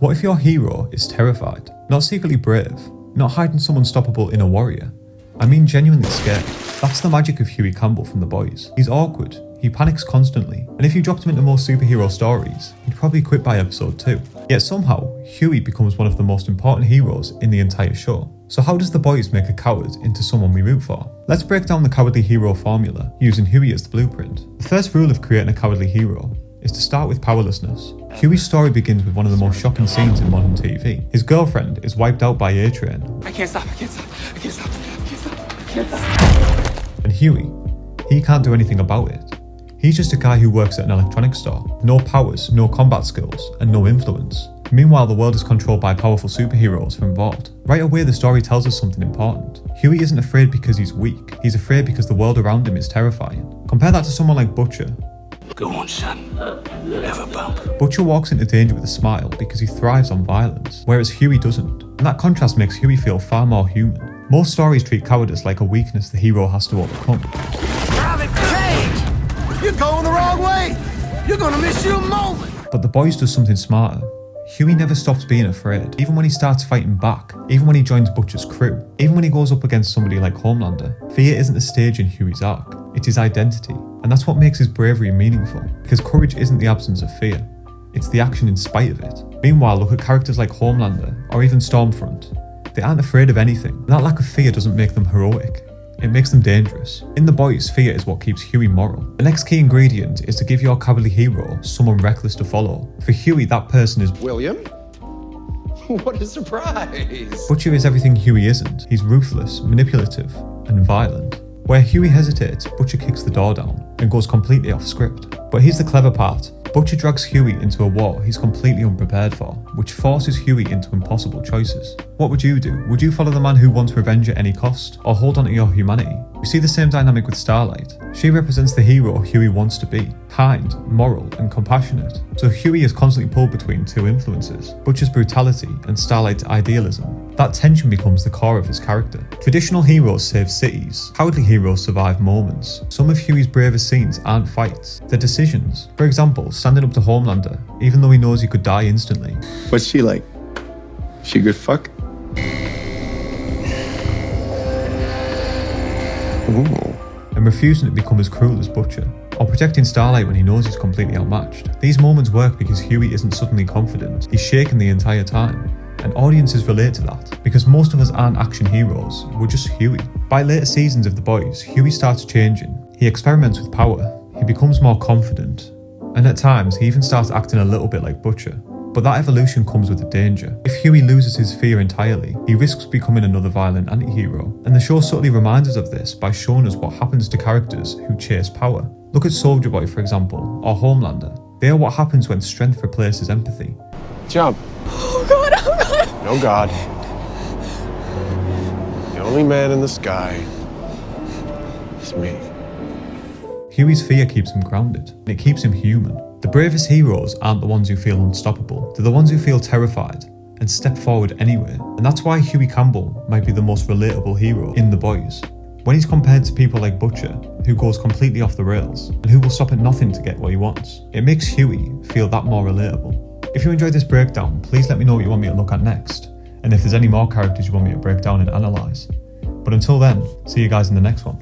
What if your hero is terrified? Not secretly brave, not hiding some unstoppable inner warrior. I mean genuinely scared. That's the magic of Hughie Campbell from The Boys. He's awkward, he panics constantly, and if you dropped him into more superhero stories, he'd probably quit by episode 2. Yet somehow, Hughie becomes one of the most important heroes in the entire show. So how does The Boys make a coward into someone we root for? Let's break down the cowardly hero formula, using Hughie as the blueprint. The first rule of creating a cowardly hero is to start with powerlessness. Hughie's story begins with one of the most shocking scenes in modern TV. His girlfriend is wiped out by a train. I can't stop, I can't stop, I can't stop, I can't stop, I can't stop. And Hughie, he can't do anything about it. He's just a guy who works at an electronics store. No powers, no combat skills, and no influence. Meanwhile, the world is controlled by powerful superheroes from Vought. Right away, the story tells us something important. Hughie isn't afraid because he's weak. He's afraid because the world around him is terrifying. Compare that to someone like Butcher. Go on, son. Have a bump. Butcher walks into danger with a smile because he thrives on violence, whereas Hughie doesn't. And that contrast makes Hughie feel far more human. Most stories treat cowardice like a weakness the hero has to overcome. Private Cage! You're going the wrong way! You're gonna miss your moment! But The Boys does something smarter. Hughie never stops being afraid, even when he starts fighting back, even when he joins Butcher's crew, even when he goes up against somebody like Homelander. Fear isn't a stage in Hughie's arc, it's his identity. And that's what makes his bravery meaningful, because courage isn't the absence of fear, it's the action in spite of it. Meanwhile, look at characters like Homelander, or even Stormfront. They aren't afraid of anything, and that lack of fear doesn't make them heroic. It makes them dangerous. In The Boys, fear is what keeps Hughie moral. The next key ingredient is to give your cowardly hero someone reckless to follow. For Hughie, that person is William? What a surprise! Butcher is everything Hughie isn't. He's ruthless, manipulative, and violent. Where Hughie hesitates, Butcher kicks the door down and goes completely off script. But here's the clever part. Butcher drags Hughie into a war he's completely unprepared for, which forces Hughie into impossible choices. What would you do? Would you follow the man who wants revenge at any cost, or hold on to your humanity? We see the same dynamic with Starlight. She represents the hero Hughie wants to be, kind, moral, and compassionate. So Hughie is constantly pulled between two influences, Butcher's brutality and Starlight's idealism. That tension becomes the core of his character. Traditional heroes save cities, cowardly heroes survive moments. Some of Hughie's bravest scenes aren't fights, they're decisions. For example, standing up to Homelander, even though he knows he could die instantly. What's she like? She a good fuck? Ooh. And refusing to become as cruel as Butcher, or protecting Starlight when he knows he's completely outmatched. These moments work because Hughie isn't suddenly confident, he's shaken the entire time. And audiences relate to that, because most of us aren't action heroes, we're just Hughie. By later seasons of The Boys, Hughie starts changing. He experiments with power, he becomes more confident, and at times he even starts acting a little bit like Butcher. But that evolution comes with a danger. If Hughie loses his fear entirely, he risks becoming another violent anti-hero. And the show subtly reminds us of this by showing us what happens to characters who chase power. Look at Soldier Boy, for example, or Homelander. They are what happens when strength replaces empathy. Jump. Oh God, oh God. No God. The only man in the sky is me. Hughie's fear keeps him grounded, and it keeps him human. The bravest heroes aren't the ones who feel unstoppable, they're the ones who feel terrified and step forward anyway. And that's why Hughie Campbell might be the most relatable hero in The Boys. When he's compared to people like Butcher, who goes completely off the rails, and who will stop at nothing to get what he wants, it makes Hughie feel that more relatable. If you enjoyed this breakdown, please let me know what you want me to look at next, and if there's any more characters you want me to break down and analyse. But until then, see you guys in the next one.